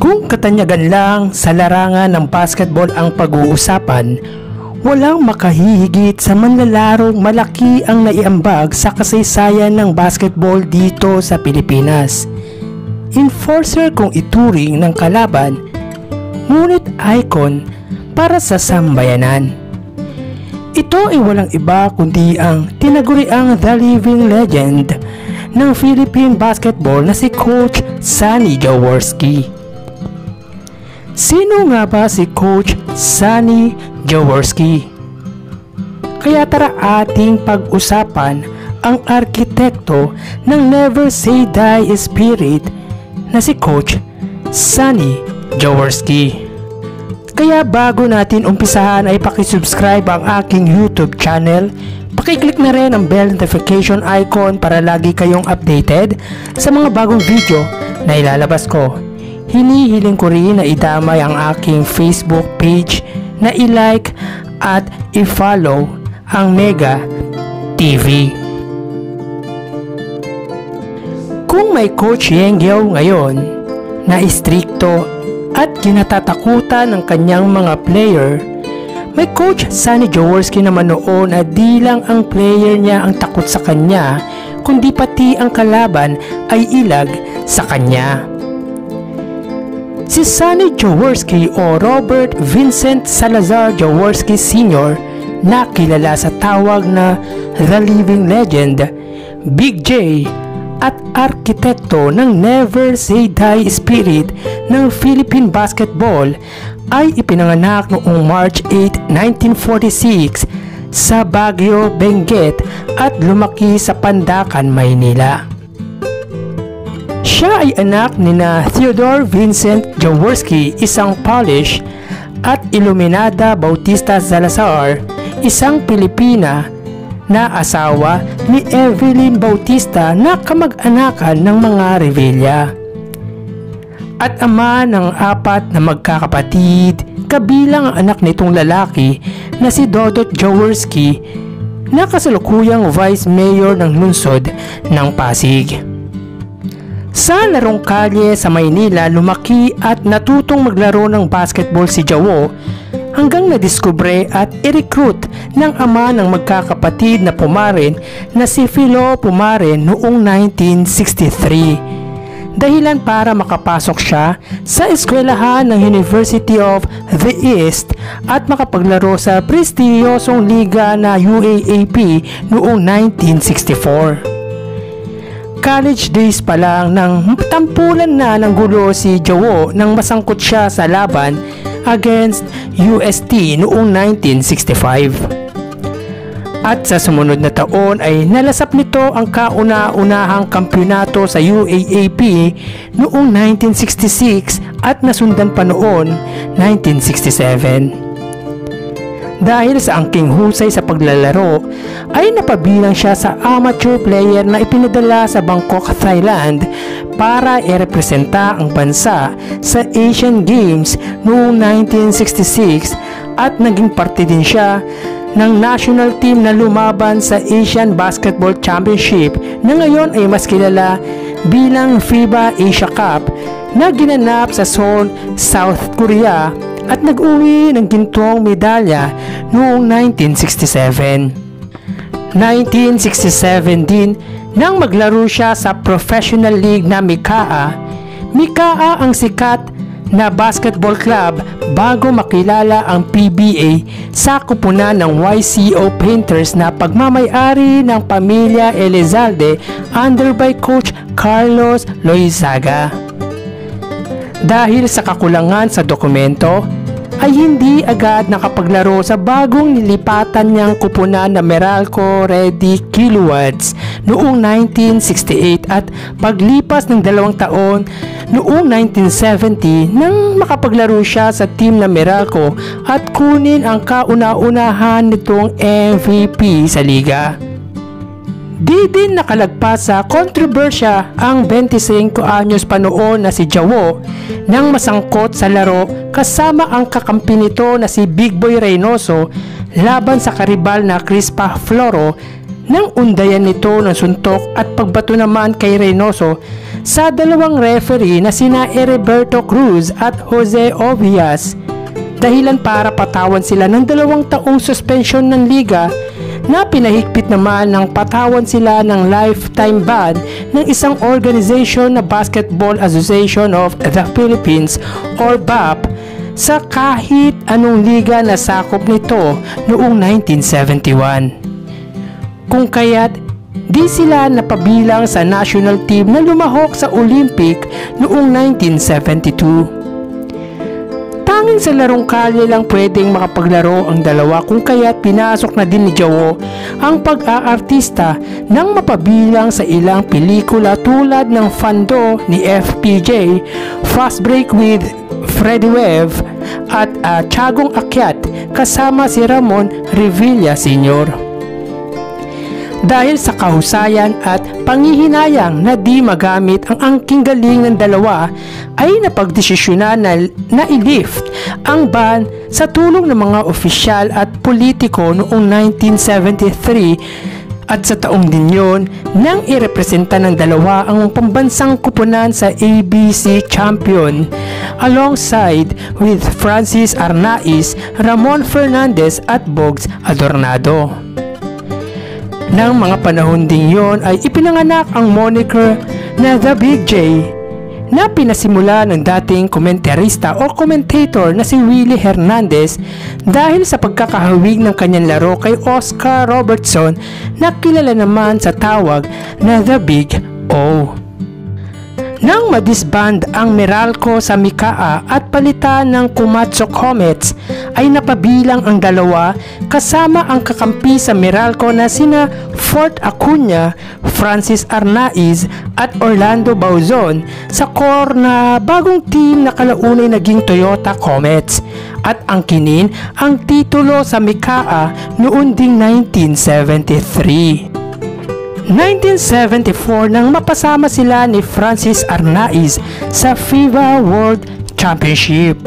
Kung katanyagan lang sa larangan ng basketball ang pag-uusapan, walang makahihigit sa manlalarong malaki ang naiambag sa kasaysayan ng basketball dito sa Pilipinas. Enforcer kung ituring ng kalaban, ngunit icon para sa sambayanan. Ito ay walang iba kundi ang tinaguriang The Living Legend ng Philippine basketball na si Coach Sonny Jaworski. Sino nga ba si Coach Sonny Jaworski? Kaya tara ating pag-usapan ang arkitekto ng Never Say Die spirit na si Coach Sonny Jaworski. Kaya bago natin umpisahan ay pakisubscribe ang aking YouTube channel, pakiclick na rin ang bell notification icon para lagi kayong updated sa mga bagong video na ilalabas ko. Hinihiling ko rin na idamay ang aking Facebook page na i-like at i-follow ang Mega TV. Kung may Coach Yengyo ngayon na istrikto at kinatatakutan ng kanyang mga player, may Coach Sonny Jaworski naman noon na di lang ang player niya ang takot sa kanya, kundi pati ang kalaban ay ilag sa kanya. Si Sonny Jaworski o Robert Vincent Salazar Jaworski Sr. na kilala sa tawag na The Living Legend, Big J at arkitekto ng Never Say Die spirit ng Philippine basketball ay ipinanganak noong March 8, 1946 sa Baguio, Benguet at lumaki sa Pandacan, Maynila. Siya ay anak ni na Theodore Vincent Jaworski, isang Polish, at Iluminada Bautista Salazar, isang Pilipina na asawa ni Evelyn Bautista na kamag-anakan ng mga Revilla. At ama ng 4 na magkakapatid, kabilang ang anak nitong lalaki na si Dodot Jaworski na kasalukuyang Vice Mayor ng lungsod ng Pasig. Sa larong kalye sa Maynila, lumaki at natutong maglaro ng basketball si Jawo hanggang nadiskubre at i-recruit ng ama ng magkakapatid na Pumarin na si Philo Pumarin noong 1963. Dahilan para makapasok siya sa eskwelahan ng University of the East at makapaglaro sa prestiyosong liga na UAAP noong 1964. College days pa lang nang tampulan na ng gulo si Jawo nang masangkot siya sa laban against UST noong 1965. At sa sumunod na taon ay nalasap nito ang kauna-unahang kampyonato sa UAAP noong 1966 at nasundan pa noon 1967. Dahil sa angking husay sa paglalaro, ay napabilang siya sa amateur player na ipinadala sa Bangkok, Thailand para i-representa ang bansa sa Asian Games noong 1966 at naging parte din siya ng national team na lumaban sa Asian Basketball Championship na ngayon ay mas kilala bilang FIBA Asia Cup na ginanap sa Seoul, South Korea at nag-uwi ng gintong medalya noong 1967. 1967 din nang maglaro siya sa professional league na Mikaa. Mikaa ang sikat na basketball club bago makilala ang PBA sa kupunan ng YCO Painters na pagmamay-ari ng pamilya Elizalde under by Coach Carlos Loizaga. Dahil sa kakulangan sa dokumento, ay hindi agad nakapaglaro sa bagong nilipatan niyang kupunan na Meralco Ready Kilowatts noong 1968 at paglipas ng 2 taon noong 1970 nang makapaglaro siya sa team na Meralco at kunin ang kauna-unahan nitong MVP sa liga. Di din nakalagpas sa kontrobersya ang 25 anyos pa noon na si Jawo nang masangkot sa laro kasama ang kakampi nito na si Big Boy Reynoso laban sa karibal na Crispa Floro nang undayan nito ng suntok at pagbato naman kay Reynoso sa dalawang referee na sina Heriberto Cruz at Jose Ovias, dahilan para patawan sila ng 2 taong suspension ng liga na pinahigpit naman ng patawan sila ng lifetime ban ng isang organization na Basketball Association of the Philippines or BAP sa kahit anong liga na sakop nito noong 1971. Kung kaya't di sila napabilang sa national team na lumahok sa Olympic noong 1972. Tanging sa larong kalye lang pwedeng makapaglaro ang dalawa, kung kaya't pinasok na din ni Jowo ang pag-aartista nang mapabilang sa ilang pelikula tulad ng Fando ni FPJ, Fast Break with Freddie Webb at Tiagong Akyat kasama si Ramon Revilla Sr. Dahil sa kahusayan at pangihinayang na di magamit ang angking galing ng dalawa, ay napagdesisyonan na i-lift ang ban sa tulong ng mga opisyal at politiko noong 1973, at sa taong din yun nang irepresenta ng dalawa ang pambansang kupunan sa ABC Champion alongside with Francis Arnaiz, Ramon Fernandez at Bogs Adornado. Nang mga panahon ding yon ay ipinanganak ang moniker na The Big J na pinasimula ng dating komentarista o commentator na si Willie Hernandez dahil sa pagkakahawig ng kanyang laro kay Oscar Robertson na kilala naman sa tawag na The Big O. Nang madisband ang Meralco sa Mikaa at palitan ng Komatsu Comets, ay napabilang ang dalawa kasama ang kakampi sa Meralco na sina Fort Acuña, Francis Arnaiz at Orlando Bauzon sa core na bagong team na kalaunay naging Toyota Comets, at angkinin ang titulo sa Mikaa noon ding 1973. 1974 nang mapasama sila ni Francis Arnaiz sa FIBA World Championship.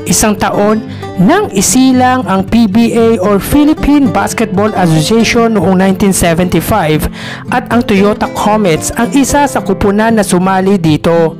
Isang taon nang isilang ang PBA or Philippine Basketball Association noong 1975 at ang Toyota Comets ang isa sa kupunan na sumali dito.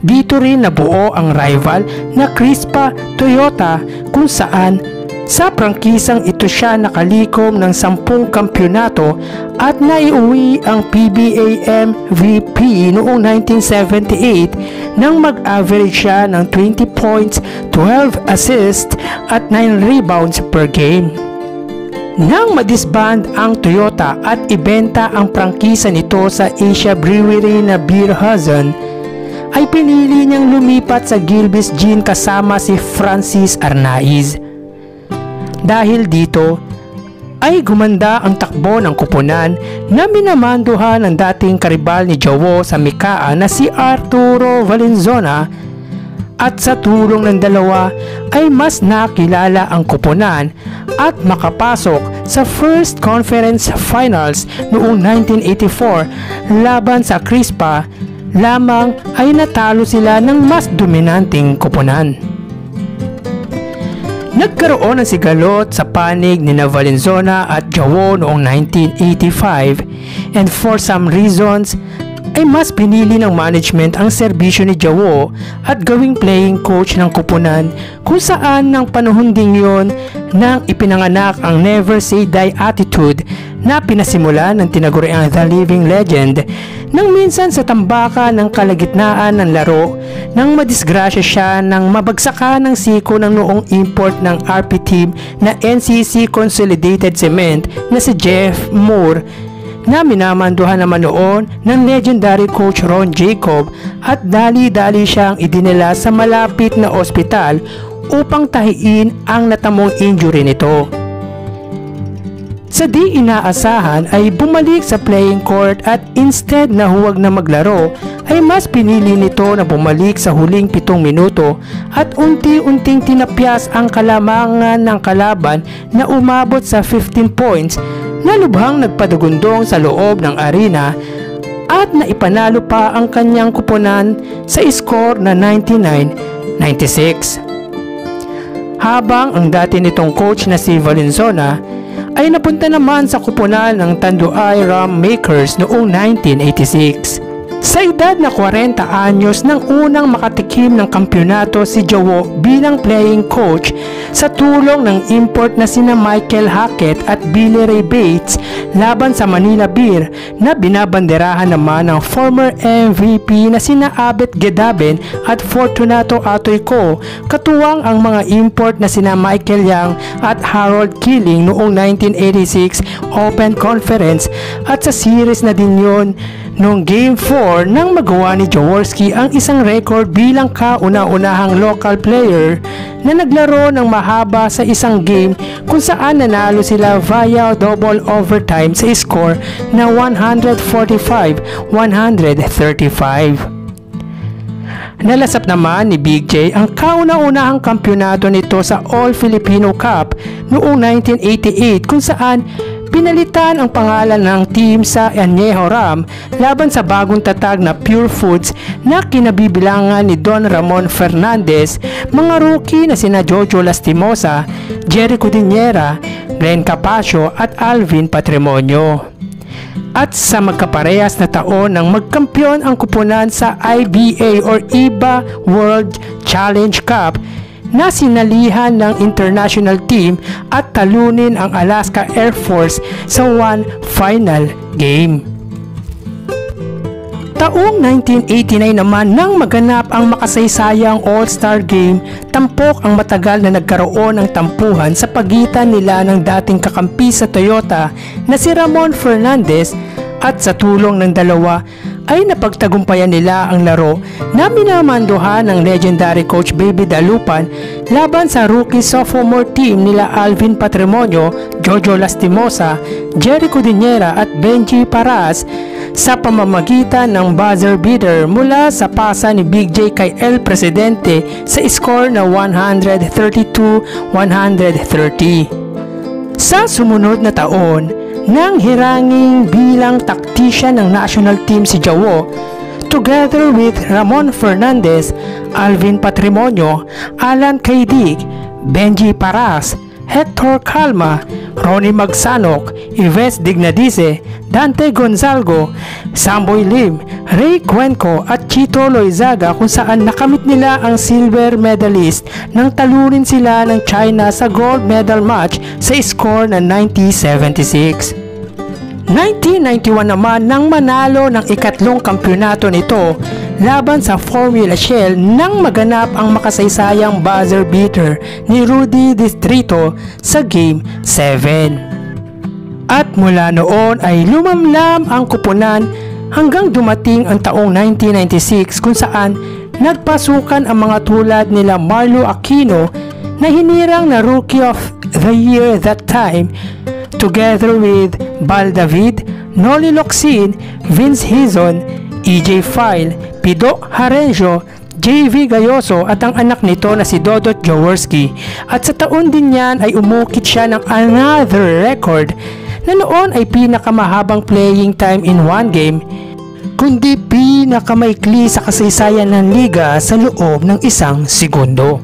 Dito rin nabuo ang rival na Crispa Toyota, kung saan sa prangkisang ito siya nakalikom ng 10 kampyonato at naiuwi ang PBA MVP noong 1978 nang mag-average siya ng 20 points, 12 assists at 9 rebounds per game. Nang madisband ang Toyota at ibenta ang prangkisa nito sa Asia Brewery na Beer Hudson, ay pinili niyang lumipat sa Gilbis Gin kasama si Francis Arnaiz. Dahil dito ay gumanda ang takbo ng kupunan na minamanduhan ng dating karibal ni Jowo sa Mikaa na si Arturo Valenzuela, at sa tulong ng dalawa ay mas nakilala ang kupunan at makapasok sa First Conference Finals noong 1984 laban sa Crispa, lamang ay natalo sila ng mas dominanteng kupunan. Nagkaroon ng sigalot sa panig ni Valenzuela at Jowo noong 1985, and for some reasons ay mas pinili ng management ang serbisyo ni Jowo at gawing playing coach ng kupunan, kung saan ng panahon ding yon nang ipinanganak ang Never Say Die attitude na pinasimula ng tinaguriang The Living Legend, nang minsan sa tambaka ng kalagitnaan ng laro nang madisgrasya siya nang mabagsakan ng siko ng noong import ng RP team na NCC Consolidated Cement na si Jeff Moore, na minamanduhan naman noon ng legendary coach Ron Jacob, at dali-dali siyang idinala sa malapit na ospital upang tahiin ang natamong injury nito. Sa di inaasahan ay bumalik sa playing court at instead na huwag na maglaro ay mas pinili nito na bumalik sa huling 7 minuto at unti-unting tinapyas ang kalamangan ng kalaban na umabot sa 15 points na lubhang nagpadugundong sa loob ng arena, at naipanalo pa ang kanyang kupunan sa score na 99-96. Habang ang dati nitong coach na si Valenzuela ay napunta naman sa kupunan ng Tanduay Ram Makers noong 1986. Sa edad na 40 anyos nang unang makatikim ng kampyonato si Jowo bilang playing coach sa tulong ng import na sina Michael Hackett at Billy Ray Bates laban sa Manila Beer na binabanderahan naman ng former MVP na sina Abet Gedaben at Fortunato Atoyco, katuwang ang mga import na sina Michael Yang at Harold Killing noong 1986 Open Conference, at sa series na din yun noong Game 4 nang magawa ni Jaworski ang isang record bilang kauna-unahang local player na naglaro ng mahaba sa isang game kung saan nanalo sila via double overtime sa score na 145-135. Nalasap naman ni Big J ang kauna-unahang kampyonato nito sa All-Filipino Cup noong 1988 kung saan pinalitan ang pangalan ng team sa Añejo Ram laban sa bagong tatag na Pure Foods na kinabibilangan ni Don Ramon Fernandez, mga rookie na sina Jojo Lastimosa, Jerry Cudinera, Glenn Capacio at Alvin Patrimonio. At sa magkaparehas na taon nang magkampiyon ang kupunan sa IBA or IBA World Challenge Cup na sinalihan ng international team at talunin ang Alaska Air Force sa one final game. Taong 1989 naman nang maganap ang makasaysayang All-Star Game, tampok ang matagal na nagkaroon ng tampuhan sa pagitan nila ng dating kakampi sa Toyota na si Ramon Fernandez, at sa tulong ng dalawa ay napagtagumpayan nila ang laro na minamanduhan ng legendary coach Baby Dalupan laban sa rookie sophomore team nila Alvin Patrimonio, Jojo Lastimosa, Jerry Cudinera at Benji Paras sa pamamagitan ng buzzer beater mula sa pasa ni Big J kay El Presidente sa score na 132-130. Sa sumunod na taon, nang hiranging bilang taktisyan ng national team si Jowo, together with Ramon Fernandez, Alvin Patrimonio, Alan Caidig, Benji Paras, Hector Calma, Ronnie Magsanok, Yves Dignadize, Dante Gonzalgo, Samboy Lim, Ray Cuenco at Chito Loizaga, kung saan nakamit nila ang silver medalist nang talunin sila ng China sa gold medal match sa score na 90-76. 1991 naman nang manalo ng ikatlong kampyonato nito laban sa Formula Shell nang maganap ang makasaysayang buzzer beater ni Rudy Distrito sa Game 7. At mula noon ay lumamlam ang kupunan hanggang dumating ang taong 1996 kung saan nagpasukan ang mga tulad nila Marlo Aquino na hinirang na Rookie of the Year that time, together with Bal David, Noli Locsin, Vince Hizon, EJ File, Pido Harenjo, JV Gayoso at ang anak nito na si Dodot Jaworski. At sa taon din yan ay umukit siya ng another record na noon ay pinakamahabang playing time in one game, kundi pinakamaikli sa kasaysayan ng liga sa loob ng 1 segundo.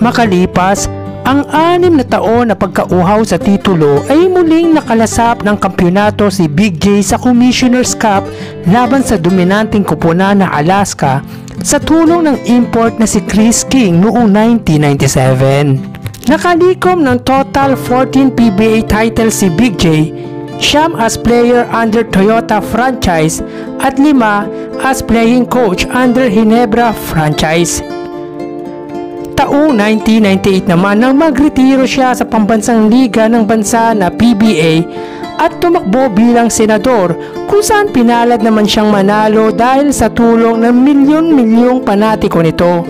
Makalipas ang 6 na taon na pagkauhaw sa titulo ay muling nakalasap ng kampyonato si Big J sa Commissioner's Cup laban sa dominanteng kupunan na Alaska sa tulong ng import na si Chris King noong 1997. Nakalikom ng total 14 PBA titles si Big J, 9 as player under Toyota franchise at 5 as playing coach under Ginebra franchise. Taong 1998 naman nang magretiro siya sa pambansang liga ng bansa na PBA at tumakbo bilang senador, kung saan pinalad naman siyang manalo dahil sa tulong ng milyon-milyong panatiko nito.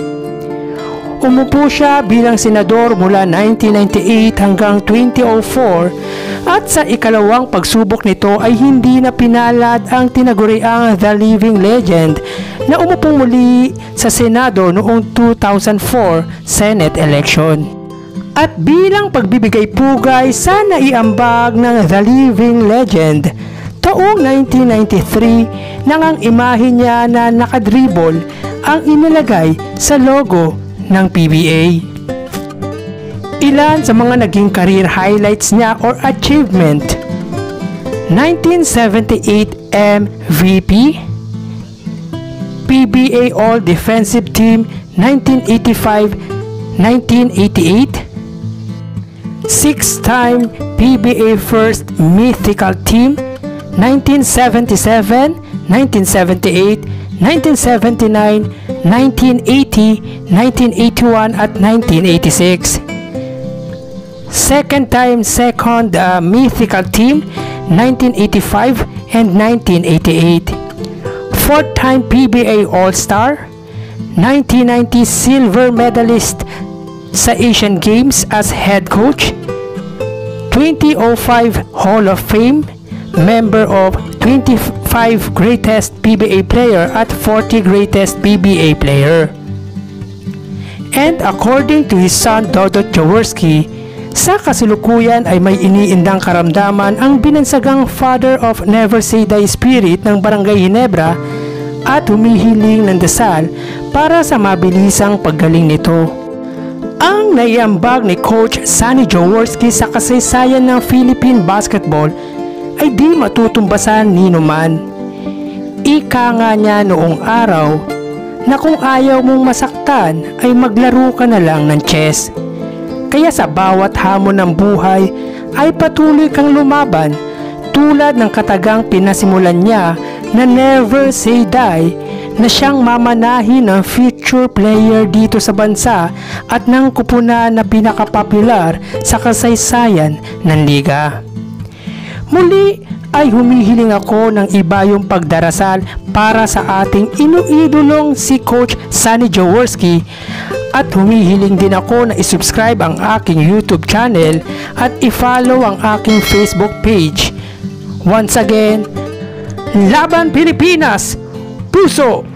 Umupo siya bilang senador mula 1998 hanggang 2004 at sa ikalawang pagsubok nito ay hindi na pinalad ang tinaguriang The Living Legend na umupo muli sa Senado noong 2004 Senate election. At bilang pagbibigay pugay sa naiambag ng The Living Legend, taong 1993 nang ang imahe niya na nakadribble ang inilagay sa logo ng PBA. Ilan sa mga naging career highlights niya or achievement: 1978 MVP, PBA All Defensive Team 1985-1988, 6-time PBA First Mythical Team 1977, 1978, 1979, 1980, 1981 at 1986. Second-time Second Mythical Team 1985 and 1988. Fourth-time PBA All-Star, 1990 Silver Medalist sa Asian Games as Head Coach, 2005 Hall of Fame, member of 25 Greatest PBA Player at 40 Greatest PBA Player. And according to his son Dodot Jaworski, sa kasalukuyan ay may iniindang karamdaman ang binansagang Father of Never Say Die Spirit ng Barangay Ginebra at humihiling ng dasal para sa mabilisang paggaling nito. Ang naiambag ni Coach Sonny Jaworski sa kasaysayan ng Philippine basketball ay di matutumbasan ni numan. Ika nga niya noong araw na kung ayaw mong masaktan ay maglaro ka na lang ng chess. Kaya sa bawat hamon ng buhay ay patuloy kang lumaban tulad ng katagang pinasimulan niya na Never Say Die na siyang mamanahin ng future player dito sa bansa at ng kupunan na pinakapopular sa kasaysayan ng liga. Muli ay humihiling ako ng iba yung pagdarasal para sa ating inuidolong si Coach Sonny Jaworski at humihiling din ako na isubscribe ang aking YouTube channel at i-follow ang aking Facebook page. Once again, Laban Pilipinas! Puso!